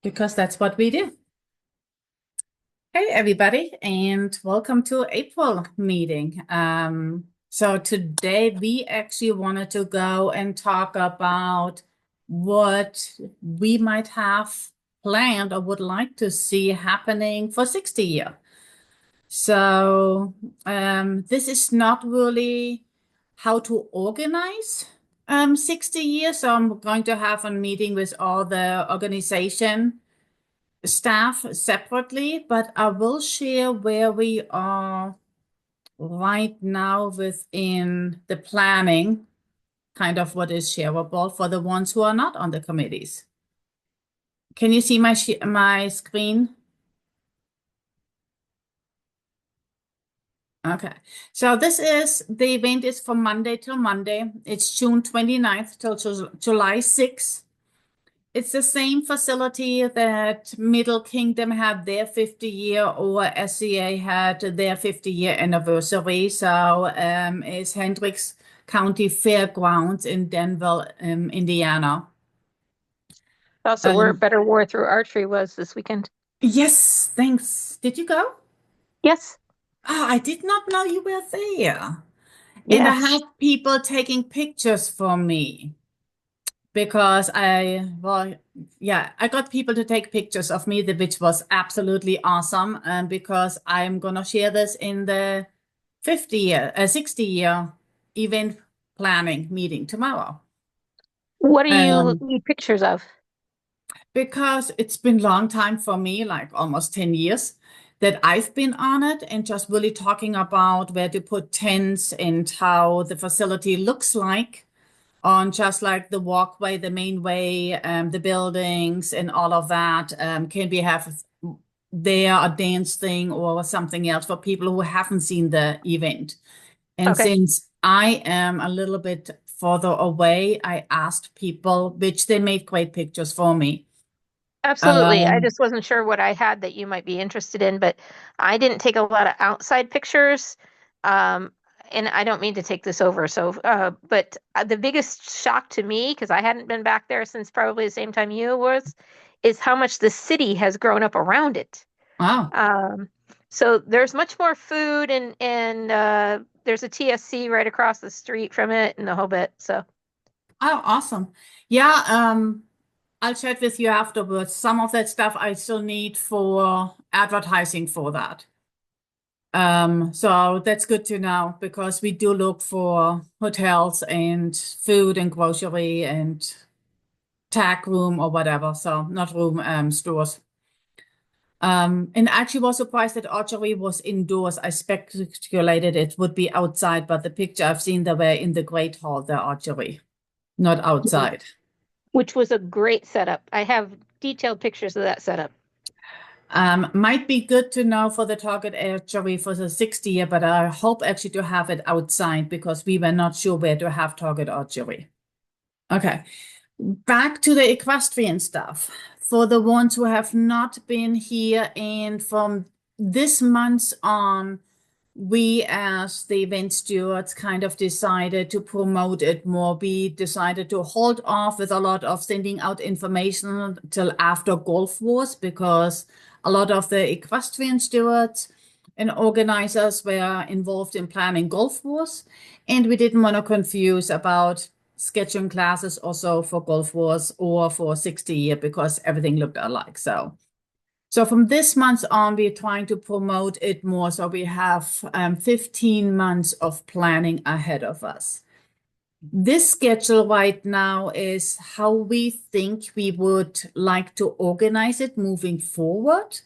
because that's what we do. Hey, everybody, and welcome to April meeting. So today we actually wanted to go and talk about what we might have planned or would like to see happening for 60 year. So this is not really how to organize 60 years. So I'm going to have a meeting with all the organization staff separately, but I will share where we are right now within the planning, kind of what is shareable for the ones who are not on the committees. Can you see my screen? Okay. So the event is from Monday till Monday. It's June 29th till July 6th. It's the same facility that Middle Kingdom had their 50-year or SCA had their 50-year anniversary. So it's Hendricks County Fairgrounds in Denver, Indiana. Also, where Um, Better War Through Archery was this weekend. yes, thanks. Did you go? Yes, Oh, I did not know you were there. And I yes. had people taking pictures for me. Because yeah, I got people to take pictures of me, which was absolutely awesome. Because I'm gonna share this in the 60-year event planning meeting tomorrow. What do you Um, need pictures of? because it's been a long time for me, like almost 10 years, that I've been on it and just really talking about where to put tents and how the facility looks like on just like the walkway, the main way, the buildings and all of that. Can we have there a dance thing or something else for people who haven't seen the event? And Okay, since I am a little bit further away, I asked people, which they made great pictures for me. absolutely. I Um, just wasn't sure what I had that you might be interested in, but I didn't take a lot of outside pictures. Um, and I don't mean to take this over. But the biggest shock to me, because I hadn't been back there since probably the same time you was, is how much the city has grown up around it. oh, Um, so there's much more food and there's a TSC right across the street from it and the whole bit. So oh, awesome. Yeah, I'll chat with you afterwards. Some of that stuff I still need for advertising for that. So that's good to know because we do look for hotels and food and grocery and tag room or whatever. So not room, stores. And actually was surprised that archery was indoors. I speculated it would be outside, but the picture I've seen they were in the Great Hall, the archery, not outside. which was a great setup. I have detailed pictures of that setup. Might be good to know for the target archery for the 60 year, but I hope actually to have it outside because we were not sure where to have target archery. Okay. Back to the equestrian stuff. For the ones who have not been here, and from this month on, we as the event stewards kind of decided to promote it more. We decided to hold off with a lot of sending out information till after Golf Wars because a lot of the equestrian stewards and organizers were involved in planning Golf Wars, and we didn't want to confuse about sketching classes also for Golf Wars or for 60 year because everything looked alike. So from this month on, we're trying to promote it more. So we have 15 months of planning ahead of us. This schedule right now is how we think we would like to organize it moving forward.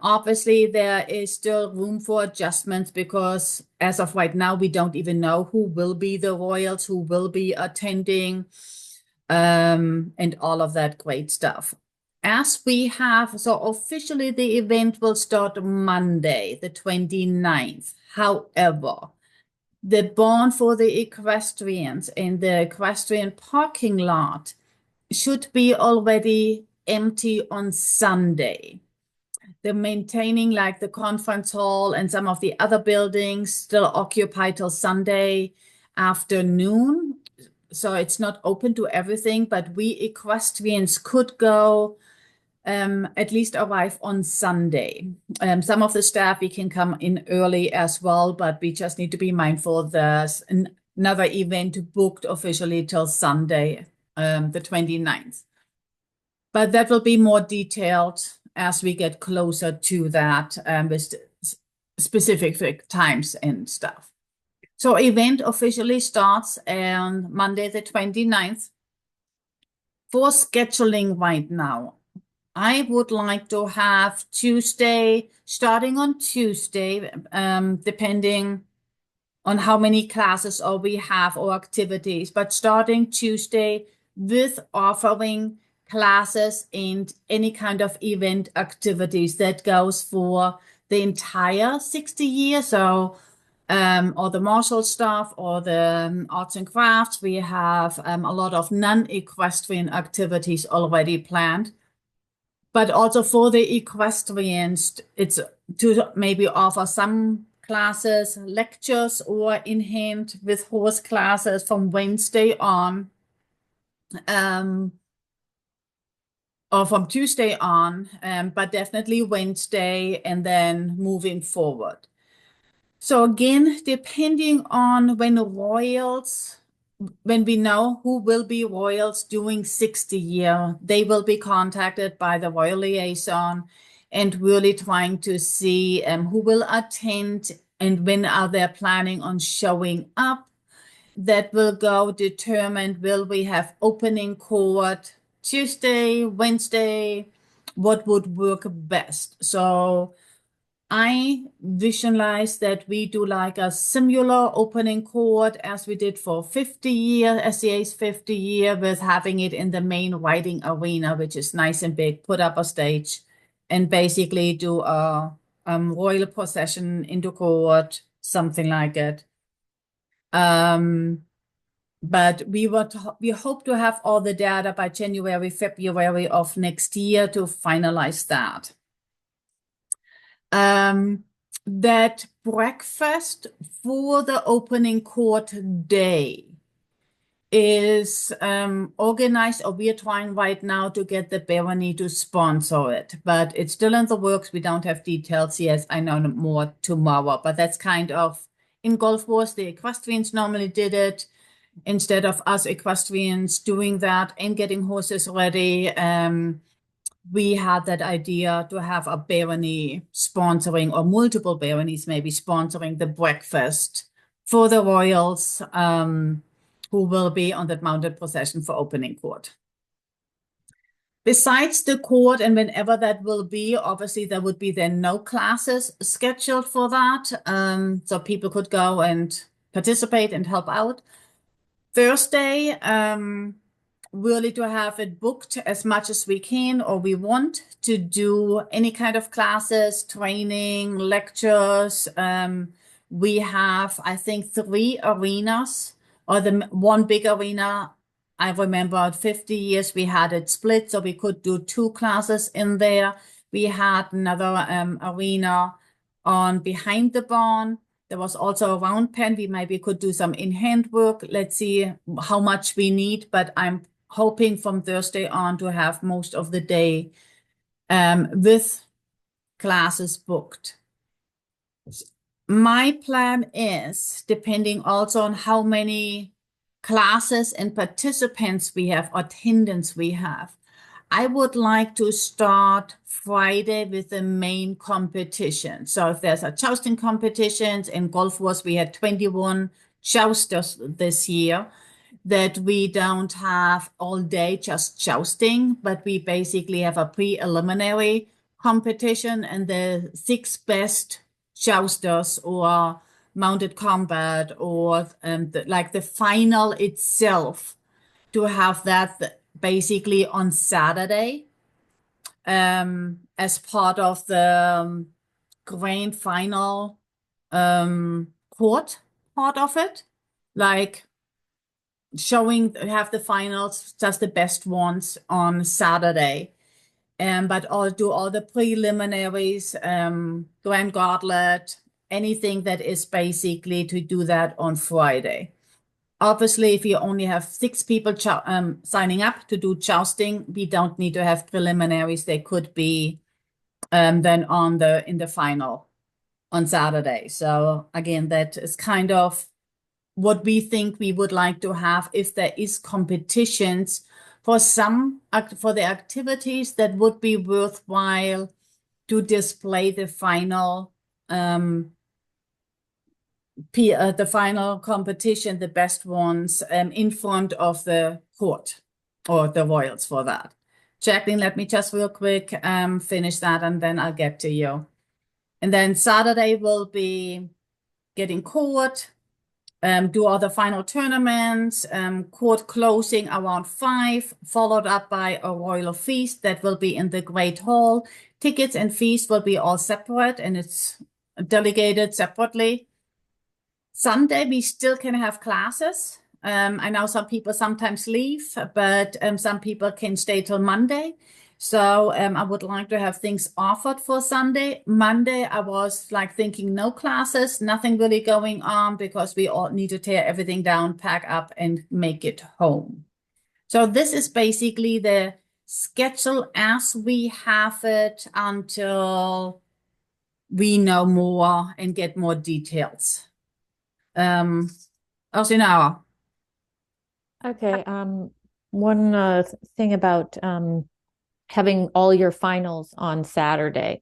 Obviously, there is still room for adjustments because as of right now, we don't even know who will be the royals, who will be attending, and all of that great stuff. As we have, so officially the event will start Monday, the 29th. However, the barn for the equestrians in the equestrian parking lot should be already empty on Sunday. They're maintaining like the conference hall and some of the other buildings still occupied till Sunday afternoon. So it's not open to everything, but we equestrians could go at least arrive on Sunday. Some of the staff, we can come in early as well, but we just need to be mindful there's another event booked officially till Sunday, the 29th. But that will be more detailed as we get closer to that, with specific times and stuff. So event officially starts on Monday the 29th. For scheduling right now, I would like to have Tuesday, starting on Tuesday, depending on how many classes or we have or activities, but starting Tuesday with offering classes and any kind of event activities that goes for the entire 60 years. So, or the martial stuff or the arts and crafts, we have a lot of non-equestrian activities already planned. But also for the equestrians, it's to maybe offer some classes, lectures, or in hand with horse classes from Wednesday on, or from Tuesday on, but definitely Wednesday and then moving forward. So again, depending on when we know who will be royals doing 60 year, they will be contacted by the royal liaison and really trying to see who will attend and when are they planning on showing up. That will go determine, will we have opening court Tuesday, Wednesday, what would work best. So I visualize that we do like a similar opening court as we did for 50 year, SCA's 50 year, with having it in the main riding arena, which is nice and big, put up a stage and basically do a royal procession into court, something like it. But we hope to have all the data by January, February of next year to finalize that. That breakfast for the opening court day is organized, or we are trying right now to get the barony to sponsor it, but it's still in the works. We don't have details yet. I know more tomorrow, but that's kind of in Gulf Wars, the equestrians normally did it instead of us equestrians doing that and getting horses ready. We had that idea to have a barony sponsoring, or multiple baronies maybe sponsoring the breakfast for the royals, who will be on that mounted procession for opening court. Besides the court, and whenever that will be, obviously there would be then no classes scheduled for that, so people could go and participate and help out. Thursday, really to have it booked as much as we can, or we want to do any kind of classes, training, lectures. We have, I think, 3 arenas, or the one big arena. I remember 50 years we had it split, so we could do 2 classes in there. We had another arena on behind the barn. There was also a round pen. We maybe could do some in-hand work. Let's see how much we need, but I'm hoping from Thursday on to have most of the day with classes booked. My plan is, depending also on how many classes and participants we have, attendance we have, I would like to start Friday with the main competition. So if there's a jousting competitions, in Gulf Wars, we had 21 jousters this year, that we don't have all day just jousting, but we basically have a preliminary competition, and the 6 best jousters or mounted combat, or like the final itself, to have that basically on Saturday as part of the grand final court part of it, like have the finals, just the best ones on Saturday. But I'll do all the preliminaries, grand gauntlet, anything that is basically to do that on Friday. Obviously, if you only have 6 people signing up to do jousting, we don't need to have preliminaries. They could be then in the final on Saturday. So again, that is kind of what we think we would like to have if there is competitions for for the activities that would be worthwhile to display the final competition, the best ones, in front of the court or the royals for that. Jacqueline, let me just real quick finish that and then I'll get to you. And then Saturday will be getting court, do all the final tournaments, court closing around 5, followed up by a royal feast that will be in the Great Hall. Tickets and fees will be all separate and it's delegated separately. Sunday, we still can have classes. I know some people sometimes leave, but some people can stay till Monday. So I would like to have things offered for Sunday. Monday, I was like thinking no classes, nothing really going on because we all need to tear everything down, pack up, and make it home. So this is basically the schedule as we have it until we know more and get more details. Osinara. Okay. One thing about having all your finals on Saturday.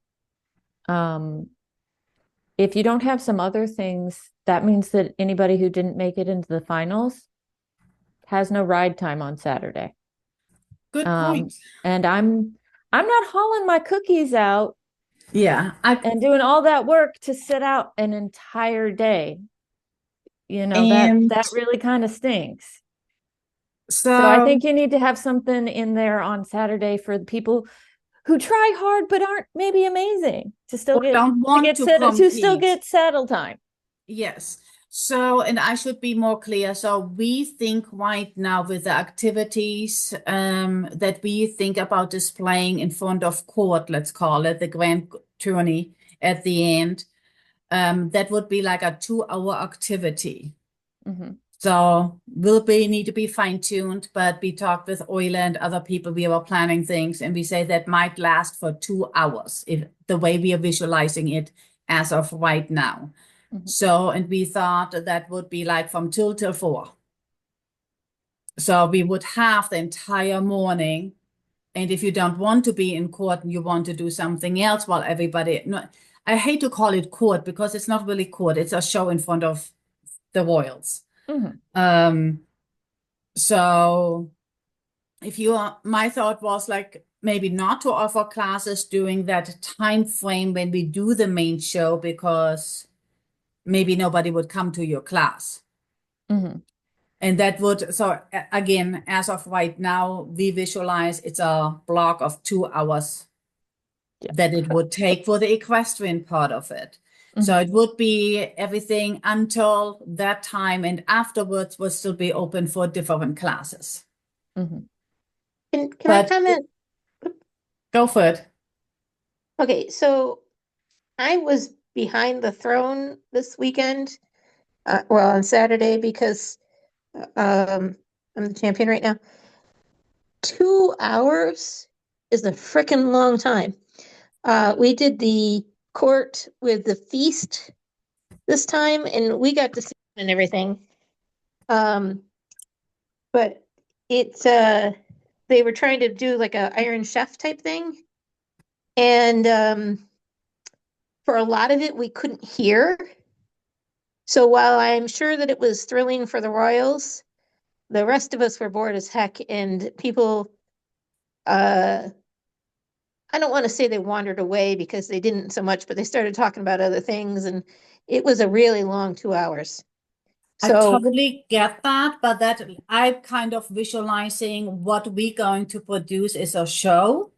If you don't have some other things, that means that anybody who didn't make it into the finals has no ride time on Saturday. Good point. And I'm not hauling my cookies out, Yeah, and doing all that work to sit out an entire day. and that really kind of stinks. so So I think you need to have something in there on Saturday for the people who try hard but aren't maybe amazing to still don't want to still compete. get saddle time. Yes. So, and I should be more clear. So we think right now with the activities that we think about displaying in front of court, let's call it the grand tourney at the end, that would be like a 2-hour activity. Mhm. So need to be fine-tuned, but we talked with Euler and other people, we were planning things, and we say that might last for 2 hours, if the way we are visualizing it as of right now. Mhm. So, and we thought that would be like from 2 till 4. So we would have the entire morning. And if you don't want to be in court and you want to do something else while no, I hate to call it court because it's not really court. It's a show in front of the royals. Mhm. So if my thought was like maybe not to offer classes during that time frame when we do the main show because maybe nobody would come to your class. Mhm. And that would, so again, as of right now, we visualize it's a block of 2 hours Yeah. that it would take for the equestrian part of it. So it would be everything until that time, and afterwards would still be open for different classes. Mhm. Can I comment? Go for it. Okay, so I was behind the throne this weekend, well, on Saturday because I'm the champion right now. 2 hours is a freaking long time. We did the court with the feast this time, and we got to see it and everything. But it's they were trying to do like a Iron Chef type thing, and for a lot of it we couldn't hear. So while I'm sure that it was thrilling for the royals, the rest of us were bored as heck, and people, I don't want to say they wandered away because they didn't so much, but they started talking about other things, and it was a really long 2 hours. I So, totally get that, but that I'm kind of visualizing what we're going to produce is a show,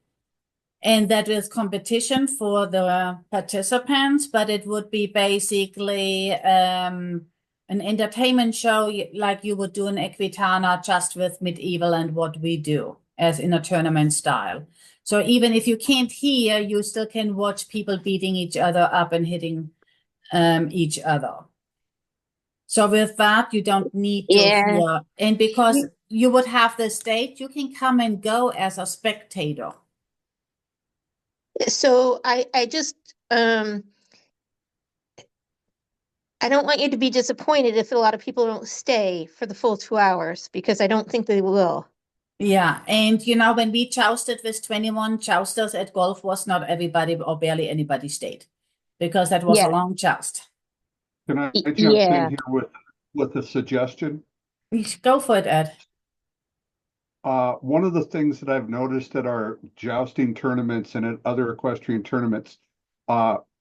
and that is competition for the participants, but it would be basically an entertainment show like you would do in Equitana, just with medieval and what we do as in a tournament style. So even if you can't hear, you still can watch people beating each other up and hitting each other. So with that, you don't need to Yeah. fear. And because you would have the stage, you can come and go as a spectator. So I just I don't want you to be disappointed if a lot of people don't stay for the full 2 hours because I don't think they will. Yeah, and you know, when we jousted with 21 jousters at golf, was not everybody or barely anybody stayed because that was a Yeah. long joust. Can I jump Yeah. in here with a suggestion? Go for it, Ed. One of the things that I've noticed at our jousting tournaments and at other equestrian tournaments,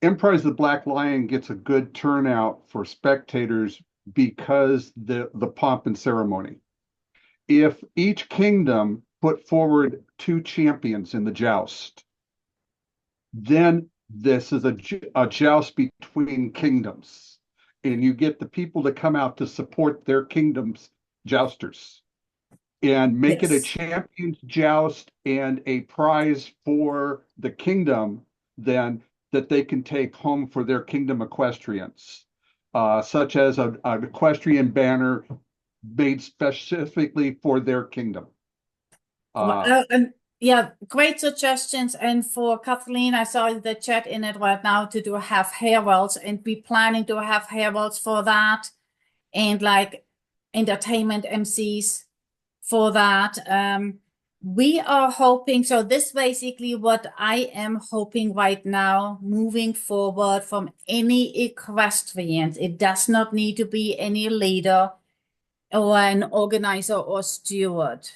Emprise of the Black Lion gets a good turnout for spectators because the pomp and ceremony. If each kingdom put forward 2 champions in the joust, then this is a joust between kingdoms, and you get the people to come out to support their kingdom's jousters and make it a Yes. champions joust and a prize for the kingdom then that they can take home for their kingdom equestrians, such as an equestrian banner made specifically for their kingdom. And yeah, great suggestions. And for Kathleen, I saw the chat in it right now to do have heralds, and we planning to have heralds for that, and like entertainment MCs for that. We are hoping, so this basically what I am hoping right now, moving forward from any equestrians. It does not need to be any leader or an organizer or steward.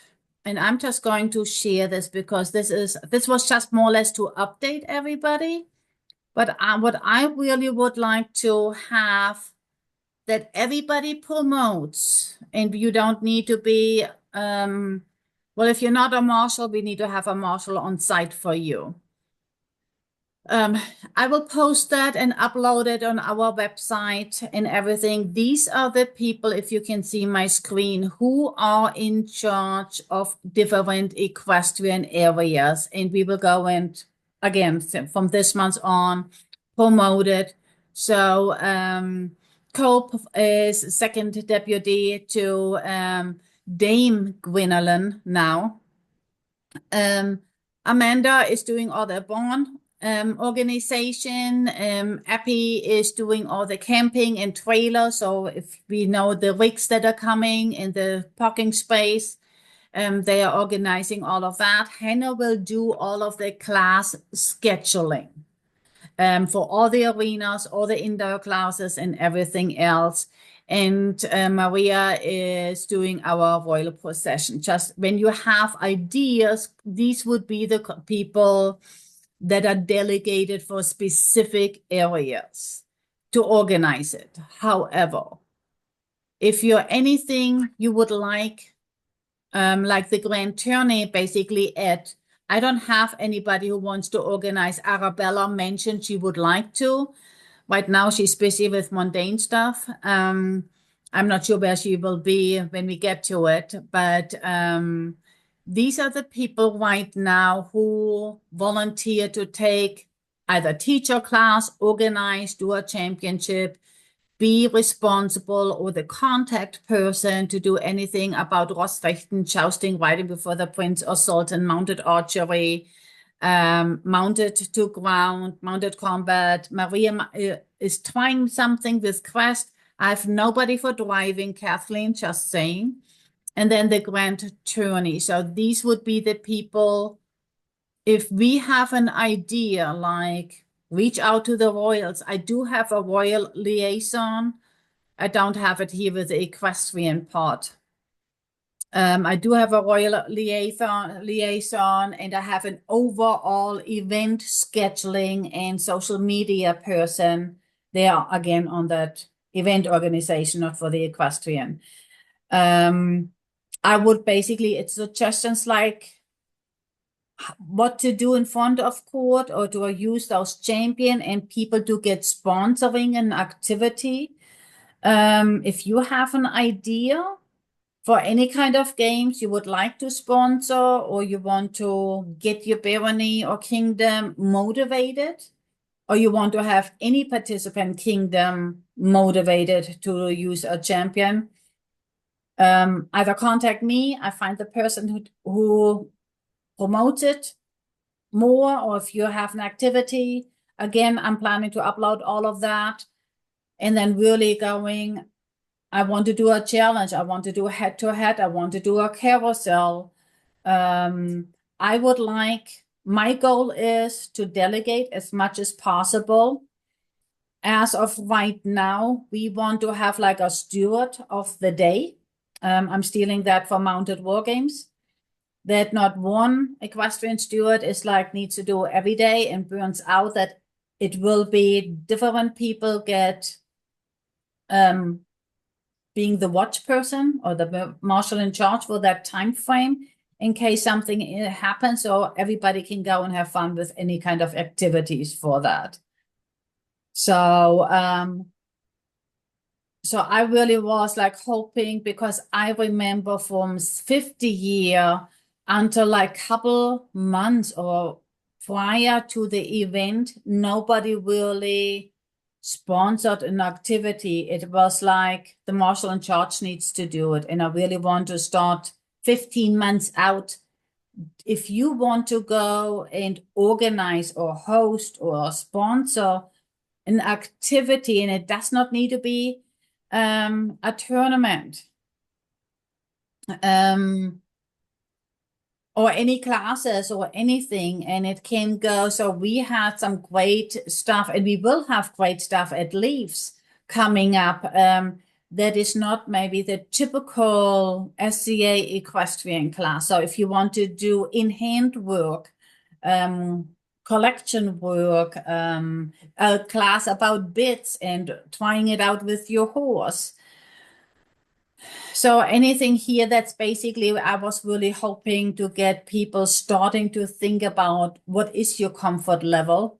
And I'm just going to share this because this was just more or less to update everybody. But what I really would like to have that everybody promotes, and you don't need to be, well, if you're not a marshal, we need to have a marshal on site for you. I will post that and upload it on our website and everything. These are the people, if you can see my screen, who are in charge of different equestrian areas. And we will go and, again, from this month on, promote it. So Cope is second deputy to Dame Gwynolyn now. Amanda is doing all the barn organization. Appy is doing all the camping and trailer. So if we know the rigs that are coming in the parking space, they are organizing all of that. Hannah will do all of the class scheduling for all the arenas, all the indoor classes and everything else. And Maria is doing our royal procession. Just when you have ideas, these would be the people that are delegated for specific areas to organize it. However, if you're anything you would like the grand tourney, basically I don't have anybody who wants to organize. Arabella mentioned she would like to. Right now, she's busy with mundane stuff. I'm not sure where she will be when we get to it, but these are the people right now who volunteer to take either teacher class, organize, do a championship, be responsible or the contact person to do anything about Rossrechten, jousting, riding before the prince or sultan, mounted archery, mounted to ground, mounted combat. Maria is trying something with Crest. I have nobody for driving, Kathleen, just saying. And then the grand tourney. So these would be the people, if we have an idea, like reach out to the royals. I do have a royal liaison. I don't have it here with the equestrian part. I do have a royal liaison, and I have an overall event scheduling and social media person. They are again on that event organization, not for the equestrian. I would basically, it's suggestions like what to do in front of court, or do I use those champion and people to get sponsoring an activity. If you have an idea for any kind of games you would like to sponsor, or you want to get your barony or kingdom motivated, or you want to have any participant kingdom motivated to use a champion, either contact me, I find the person who promotes it more, or if you have an activity, again, I'm planning to upload all of that. And then really going, I want to do a challenge. I want to do a head-to-head. I want to do a carousel. I would like, my goal is to delegate as much as possible. As of right now, we want to have like a steward of the day. I'm stealing that from Mounted War Games. That not one equestrian steward is like needs to do every day and burns out, that it will be different people get being the watch person or the marshal in charge for that time frame in case something happens, so everybody can go and have fun with any kind of activities for that. So so I really was like hoping, because I remember from 50 year until like couple months or prior to the event, nobody really sponsored an activity. It was like the marshal in charge needs to do it. And I really want to start 15 months out. If you want to go and organize or host or sponsor an activity, and it does not need to be a tournament or any classes or anything, and it can go. So we had some great stuff, and we will have great stuff at Leaves coming up. That is not maybe the typical SCA equestrian class. So if you want to do in-hand work, collection work, a class about bits and trying it out with your horse. So anything here that's basically, I was really hoping to get people starting to think about what is your comfort level.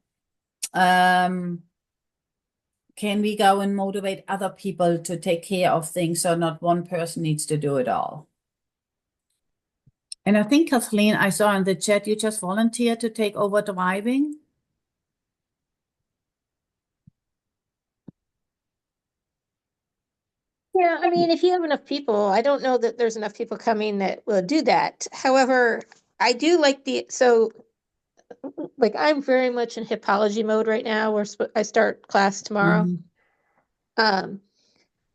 Can we go and motivate other people to take care of things so not one person needs to do it all? And I think, Kathleen, I saw in the chat, you just volunteered to take over driving. Yeah, I mean, if you have enough people, I don't know that there's enough people coming that will do that. However, I do like like I'm very much in hippology mode right now, where I start class tomorrow.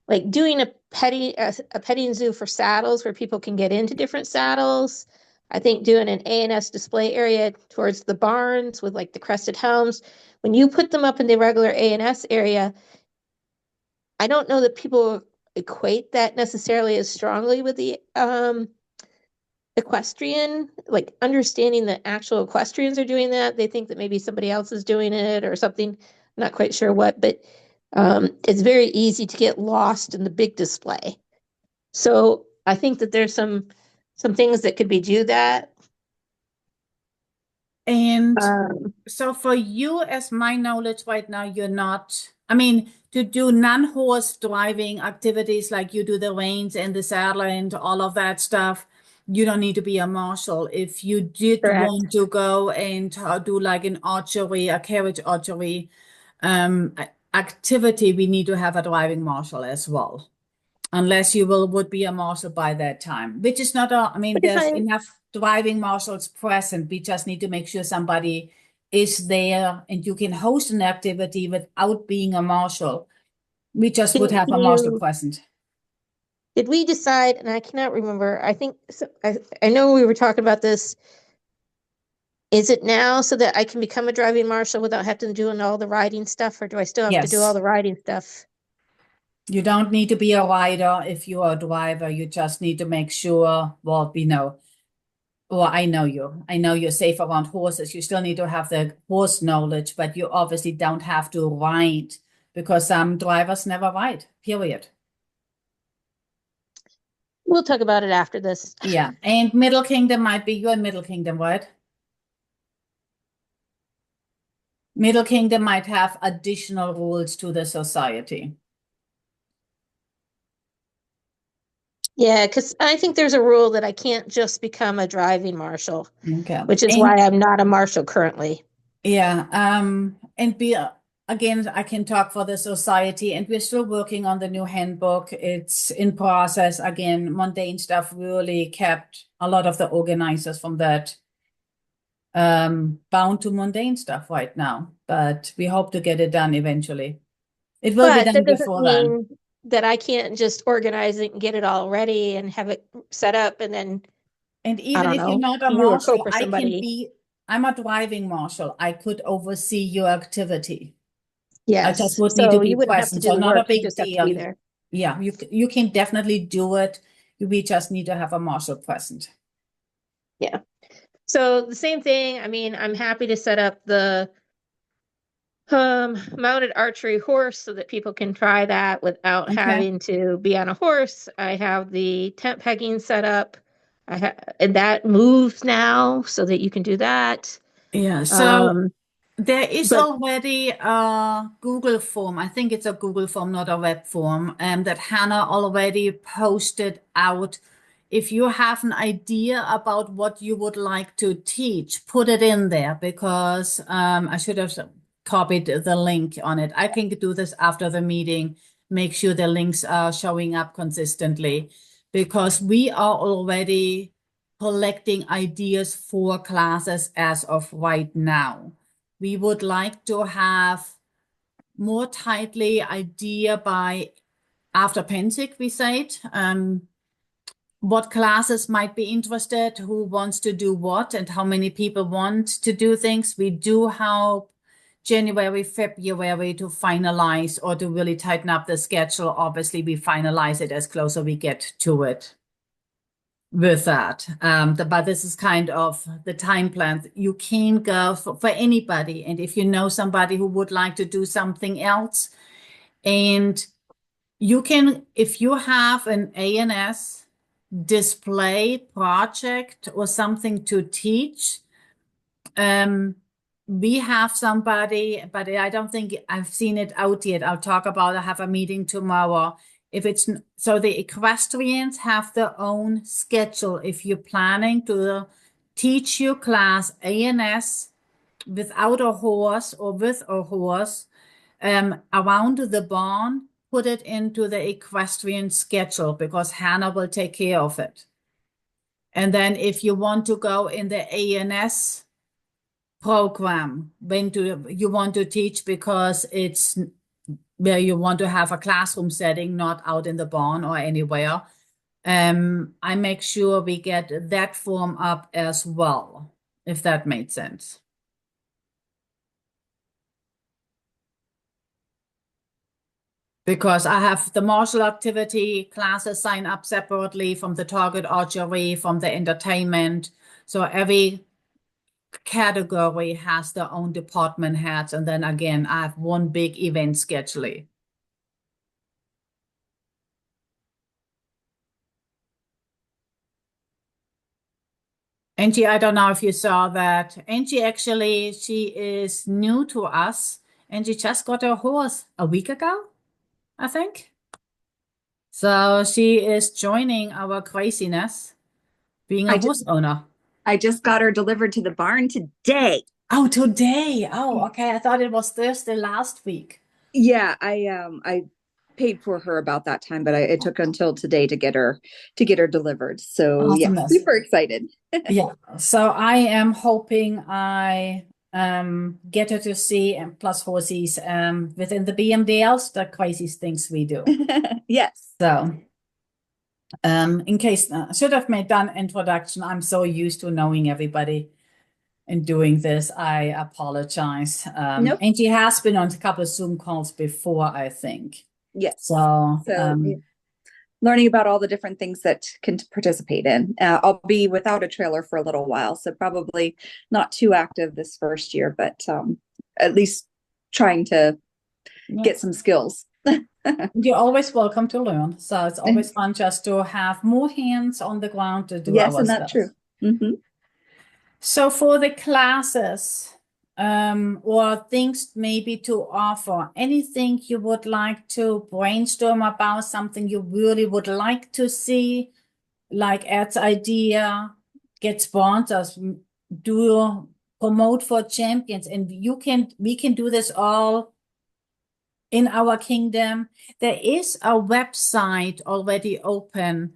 Like doing a petting zoo for saddles where people can get into different saddles. I think doing an A&S display area towards the barns with like the crested helms. When you put them up in the regular A&S area, I don't know that people equate that necessarily as strongly with the equestrian, like understanding that actual equestrians are doing that. They think that maybe somebody else is doing it or something. I'm not quite sure what, but it's very easy to get lost in the big display. So I think that there's some things that could be do that. And so for you, as my knowledge right now, you're not, I mean, to do non-horse driving activities like you do the reins and the saddle and all of that stuff, you don't need to be a marshal. If you did Correct. want to go and do like an archery, a carriage archery activity, we need to have a driving marshal as well. Unless you would be a marshal by that time, which is not I mean, there's enough driving marshals present. We just need to make sure somebody is there and you can host an activity without being a marshal. We just would have a marshal present. Did we decide, and I cannot remember, I think, I know we were talking about this. Is it now so that I can become a driving marshal without having to do all the riding stuff, or do I still have to do all the riding stuff? You don't need to be a rider if you are a driver. You just need to make sure, well, we know, well, I know you're safe around horses. You still need to have the horse knowledge, but you obviously don't have to ride, because some drivers never ride, period. We'll talk about it after this. Yeah, and Middle Kingdom might be, you're in Middle Kingdom, right? Middle Kingdom might have additional rules to the society. Yeah, because I think there's a rule that I can't just become a driving marshal, Okay. which is why I'm not a marshal currently. Yeah, and again, I can talk for the society, and we're still working on the new handbook. It's in process. Again, mundane stuff really kept a lot of the organizers from that bound to mundane stuff right now. But we hope to get it done eventually. It will be But done that doesn't before then. mean that I can't just organize it and get it all ready and have it set up and then, And I even don't if you're know, not a you or marshal, co for I can somebody. be, I'm a driving marshal. I could oversee your activity. I Yes. just would need to So be you wouldn't have to present, do so the not a work, you big just have to be deal. there. Yeah, you can definitely do it. We just need to have a marshal present. Yeah. So the same thing, I mean, I'm happy to set up the mounted archery horse so that people can try that without Okay. having to be on a horse. I have the tent pegging set up. And that moves now so that you can do that. Yeah, so Um, there is but already a Google form. I think it's a Google form, not a web form, that Hannah already posted out. If you have an idea about what you would like to teach, put it in there because I should have copied the link on it. I can do this after the meeting, make sure the links are showing up consistently because we are already collecting ideas for classes as of right now. We would like to have more tightly idea by after Pensic, we said, what classes might be interested, who wants to do what, and how many people want to do things. We do hope January, February to finalize or to really tighten up the schedule. Obviously, we finalize it as closer we get to it with that. But this is kind of the time plan. You can go for anybody. And if you know somebody who would like to do something else, and you can, if you have an ANS display project or something to teach, we have somebody, but I don't think I've seen it out yet. I'll talk about it. I have a meeting tomorrow. If it's so, the equestrians have their own schedule. If you're planning to teach your class ANS without a horse or with a horse, around the barn, put it into the equestrian schedule because Hannah will take care of it. And then if you want to go in the ANS program, when do you want to teach because it's where you want to have a classroom setting, not out in the barn or anywhere. I make sure we get that form up as well, if that made sense. Because I have the martial activity classes sign up separately from the target archery, from the entertainment. So every category has their own department heads. And then again, I have one big event scheduling. Angie, I don't know if you saw that. Angie, actually, she is new to us. And she just got her horse a week ago, I think. So she is joining our craziness, being a horse owner. I just got her delivered to the barn today. Oh, today. Oh, okay. I thought it was Thursday last week. Yeah, I paid for her about that time, but it took until today to get her delivered. So yeah, Awesomeness. super excited. Yeah. So I am hoping I get her to see and plus horses within the BMDLs, the craziest things we do. Yes. So in case I should have made that introduction. I'm so used to knowing everybody and doing this. I apologize. Nope. Angie has been on a couple of Zoom calls before, I think. Yes. So yeah. Learning about all the different things that can participate in. I'll be without a trailer for a little while, so probably not too active this first year, but at least trying to get some skills. You're always welcome to learn. So it's always fun just to have more hands on the ground to do yes, our and that's stuff. true. Mm-hmm. So for the classes, or things maybe to offer, anything you would like to brainstorm about, something you really would like to see, like Ed's idea, get sponsors, do promote for champions, and we can do this all in our kingdom. There is a website already open.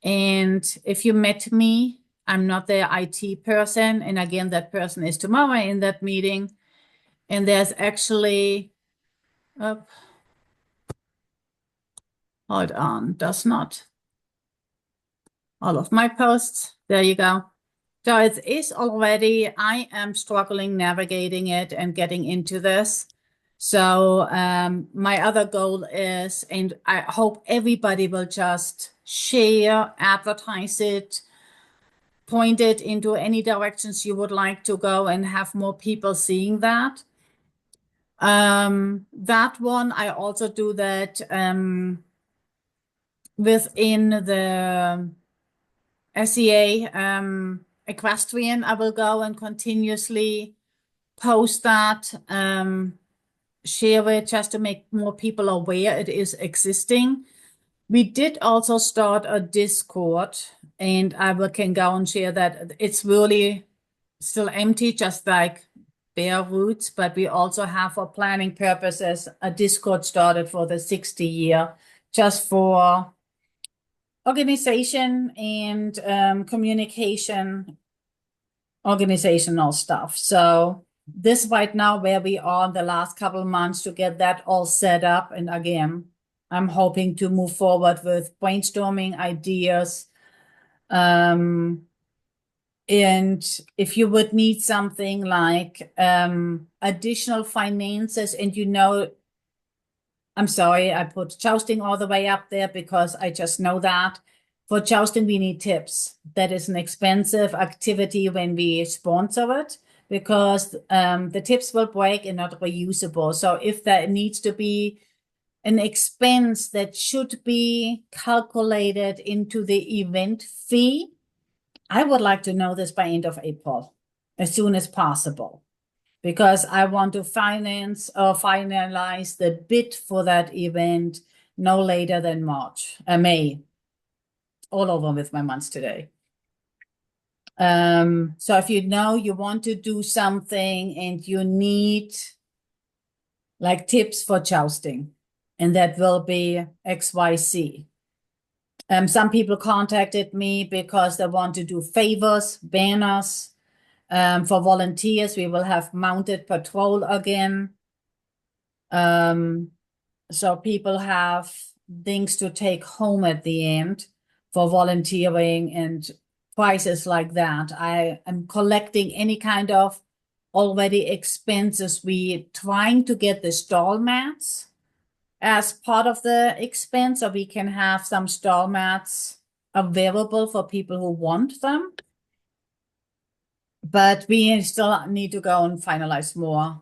And if you met me, I'm not the IT person. And again, that person is tomorrow in that meeting. And there's actually, oh, hold on, does not all of my posts. There you go. So it is already, I am struggling navigating it and getting into this. So my other goal is, and I hope everybody will just share, advertise it, point it into any directions you would like to go and have more people seeing that. That one, I also do that within the SEA Equestrian. I will go and continuously post that, share it just to make more people aware it is existing. We did also start a Discord, and can go and share that. It's really still empty, just like bare roots, but we also have, for planning purposes, a Discord started for the 60 year, just for organization and communication, organizational stuff. So this right now, where we are the last couple of months to get that all set up. And again, I'm hoping to move forward with brainstorming ideas. And if you would need something like additional finances, and I'm sorry, I put jousting all the way up there because I just know that. For jousting, we need tips. That is an expensive activity when we sponsor it, because the tips will break and not reusable. So if there needs to be an expense that should be calculated into the event fee, I would like to know this by end of April, as soon as possible, because I want to finalize the bid for that event no later than May. All over with my months today. So if you want to do something and you need like tips for jousting, and that will be XYZ. Some people contacted me because they want to do favors, banners. For volunteers, we will have mounted patrol again. So people have things to take home at the end for volunteering and prizes like that. I am collecting any kind of already expenses. We trying to get the stall mats as part of the expense, so we can have some stall mats available for people who want them. But we still need to go and finalize more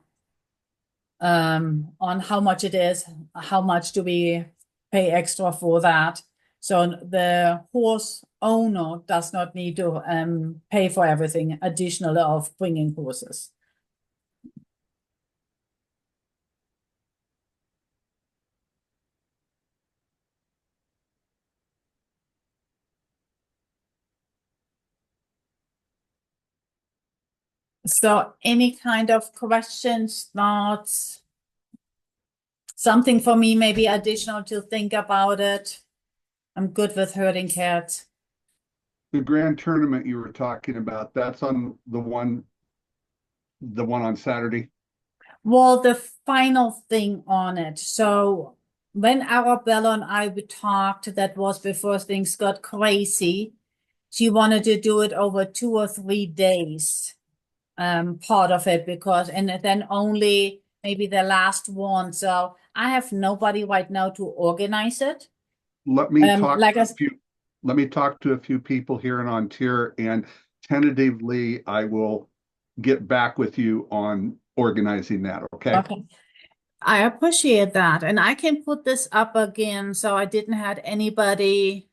on how much it is, how much do we pay extra for that. So the horse owner does not need to pay for everything additional of bringing horses. So any kind of questions, thoughts, something for me, maybe additional to think about it. I'm good with herding cats. The grand tournament you were talking about, that's on the one on Saturday. Well, the final thing on it. So when Arabella and I talked, that was before things got crazy. She wanted to do it over 2 or 3 days, part of it, and then only maybe the last one. So I have nobody right now to organize it. Let me talk to a few people here in Ontario, and tentatively I will get back with you on organizing that. Okay. Okay. I appreciate that. And I can put this up again. So I didn't have anybody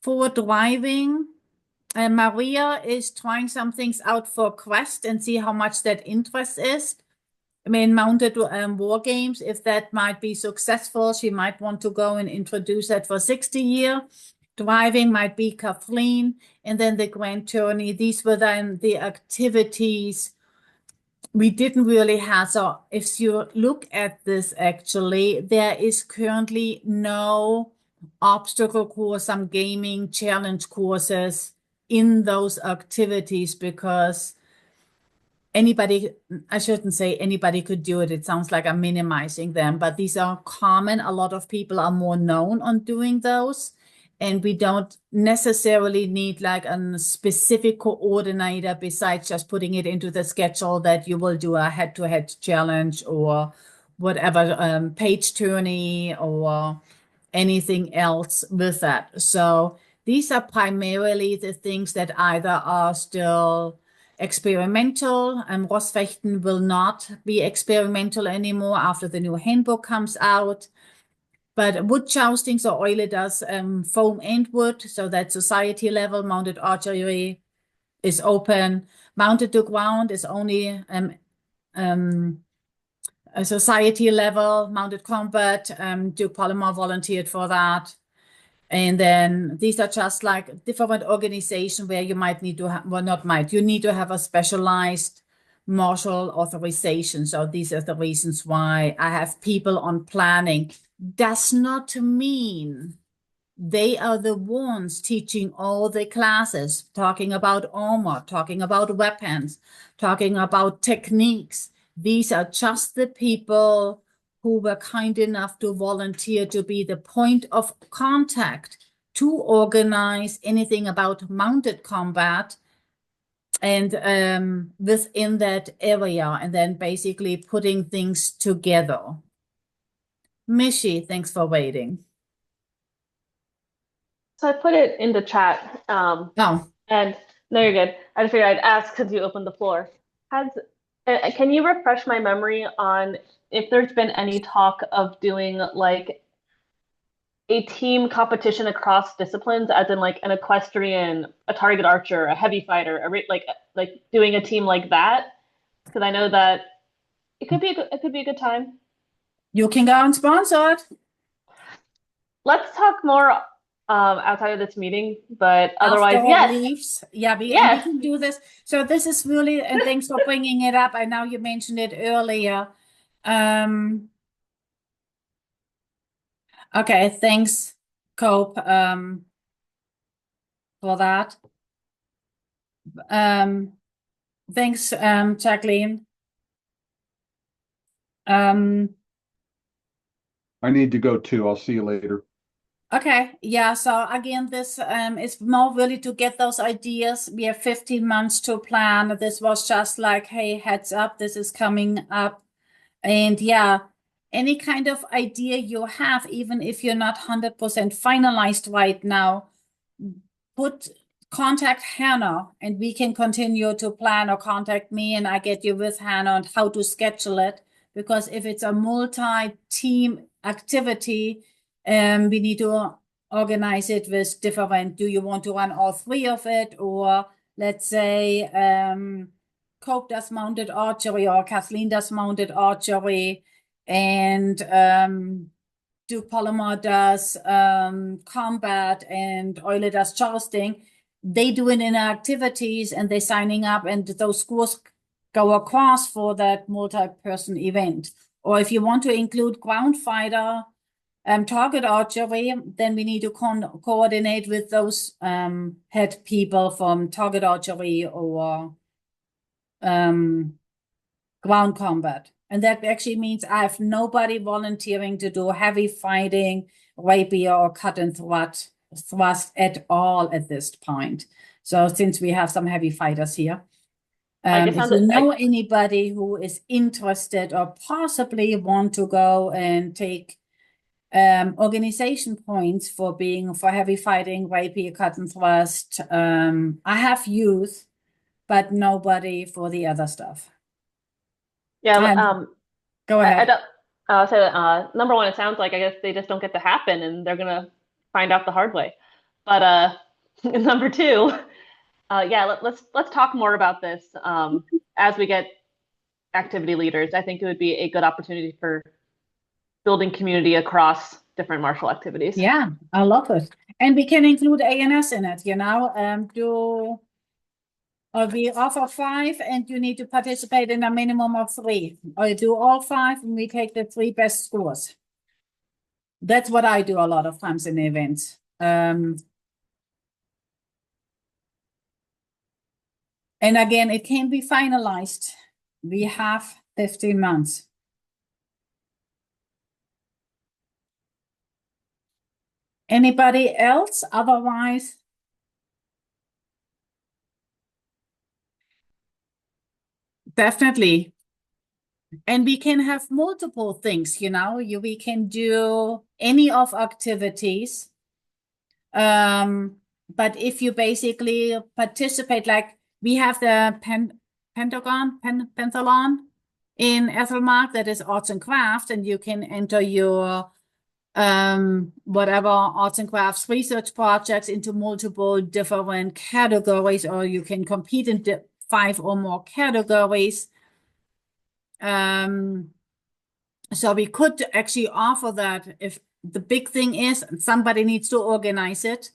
for driving. And Maria is trying some things out for Quest and see how much that interest is. I mean, mounted war games, if that might be successful, she might want to go and introduce that for 60 year. Driving might be Kathleen, and then the Grand Tourney. These were then the activities we didn't really have. So if you look at this, actually, there is currently no obstacle course, some gaming challenge courses in those activities because anybody, I shouldn't say anybody could do it. It sounds like I'm minimizing them, but these are common. A lot of people are more known on doing those. And we don't necessarily need like a specific coordinator besides just putting it into the schedule that you will do a head-to-head challenge or whatever, page tourney or anything else with that. So these are primarily the things that either are still experimental, and Rossfechten will not be experimental anymore after the new handbook comes out. But wood jousting, so Eule does foam and wood, so that society level mounted archery is open. Mounted to ground is only a society level. Mounted combat, Duke Palomar volunteered for that. And then these are just like different organization where you might need to have, well, not might, you need to have a specialized martial authorization. So these are the reasons why I have people on planning. Does not mean they are the ones teaching all the classes, talking about armor, talking about weapons, talking about techniques. These are just the people who were kind enough to volunteer to be the point of contact to organize anything about mounted combat and within that area, and then basically putting things together. Mishi, thanks for waiting. So I put it in the chat. Oh, And no, you're good. I just figured I'd ask because you opened the floor. Can you refresh my memory on if there's been any talk of doing like a team competition across disciplines, as in like an equestrian, a target archer, a heavy fighter, like doing a team like that? Because I know that it could be a good time. you can go and sponsor it. Let's talk more outside of this meeting, but otherwise, After yes. leaves. Yeah, we Yes. can do this. So this is really, and thanks for bringing it up. I know you mentioned it earlier. Okay, thanks, Cope, for that. Thanks, Jacqueline. I need to go too. I'll see you later. Okay, yeah, so again, this is more really to get those ideas. We have 15 months to plan. This was just like, hey, heads up, this is coming up. And yeah, any kind of idea you have, even if you're not 100% finalized right now, contact Hannah and we can continue to plan, or contact me and I get you with Hannah on how to schedule it. Because if it's a multi-team activity, we need to organize it with different, do you want to run all three of it? Or let's say Cope does mounted archery or Kathleen does mounted archery and Duke Palomar does combat and Eule does jousting. They do it in activities and they're signing up, and those schools go across for that multi-person event. Or if you want to include ground fighter, target archery, then we need to coordinate with those head people from target archery or ground combat. And that actually means I have nobody volunteering to do heavy fighting, rapier, or cut and thrust at all at this point. So since we have some heavy fighters here, if you know anybody who is interested or possibly want to go and take organization points for heavy fighting, rapier, cut and thrust, I have youth, but nobody for the other stuff. Yeah, go ahead. Number one, it sounds like I guess they just don't get to happen and they're gonna find out the hard way. But number two, let's talk more about this as we get activity leaders. I think it would be a good opportunity for building community across different martial activities. Yeah, I love it. And we can include ANS in it, you know, do Or we offer 5 and you need to participate in a minimum of 3. Or you do all 5 and we take the 3 best scores. That's what I do a lot of times in events. And again, it can be finalized. We have 15 months. Anybody else? Otherwise, definitely. And we can have multiple things, we can do any of activities. But if you basically participate, like we have the Pentathlon in Ethelmark, that is arts and crafts, and you can enter your whatever arts and crafts research projects into multiple different categories, or you can compete in 5 or more categories. So we could actually offer that. If the big thing is somebody needs to organize it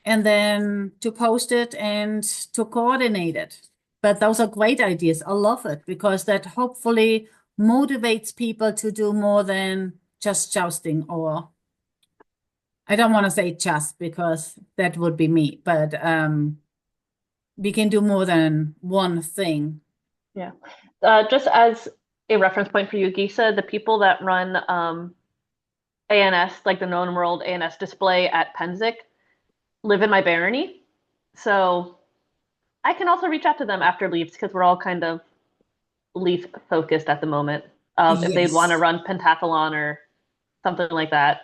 and then to post it and to coordinate it. But those are great ideas. I love it because that hopefully motivates people to do more than just jousting, or I don't want to say just because that would be me, but we can do more than one thing. Yeah. Just as a reference point for you, Gisa, the people that run ANS, like the Known World ANS display at Penzic, live in my barony. So I can also reach out to them after Leafs because we're all kind of Leaf focused at the moment. If they'd want to Yes. run pentathlon or something like that.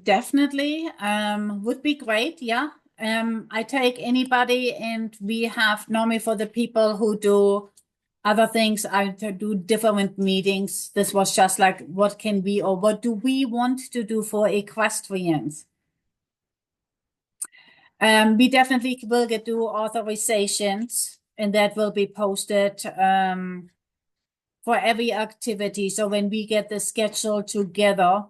Definitely. Would be great. Yeah. I take anybody, and we have normally for the people who do other things, I do different meetings. This was just like, what can we, or what do we want to do for equestrians? We definitely will do authorizations, and that will be posted for every activity. So when we get the schedule together,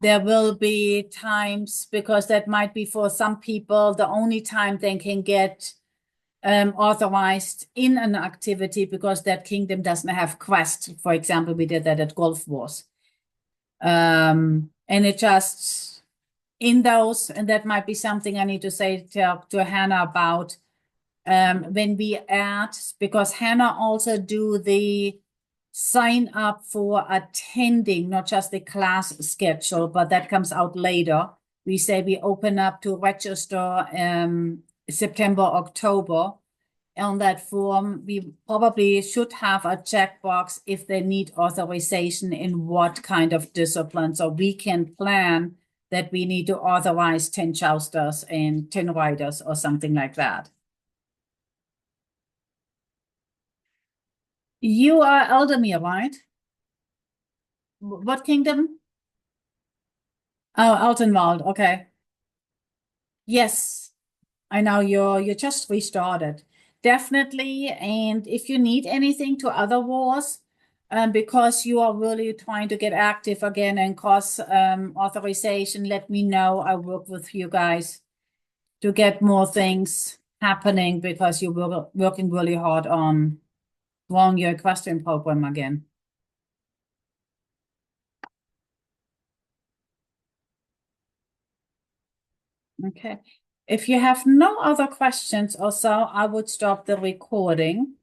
there will be times, because that might be for some people the only time they can get authorized in an activity, because that kingdom doesn't have quest. For example, we did that at Golf Wars. And it just in those, and that might be something I need to say to Hannah about when we add, because Hannah also do the sign up for attending, not just the class schedule, but that comes out later. We say we open up to register September, October. On that form, we probably should have a checkbox if they need authorization in what kind of discipline. So we can plan that we need to authorize 10 jousters and 10 riders or something like that. You are Eldermere, right? What kingdom? Oh, Altenwald. Okay. Yes, I know you just restarted. Definitely. And if you need anything to other wars, because you are really trying to get active again and cause authorization, let me know. I work with you guys to get more things happening, because you're working really hard on growing your equestrian program again. Okay. If you have no other questions or so, I would stop the recording.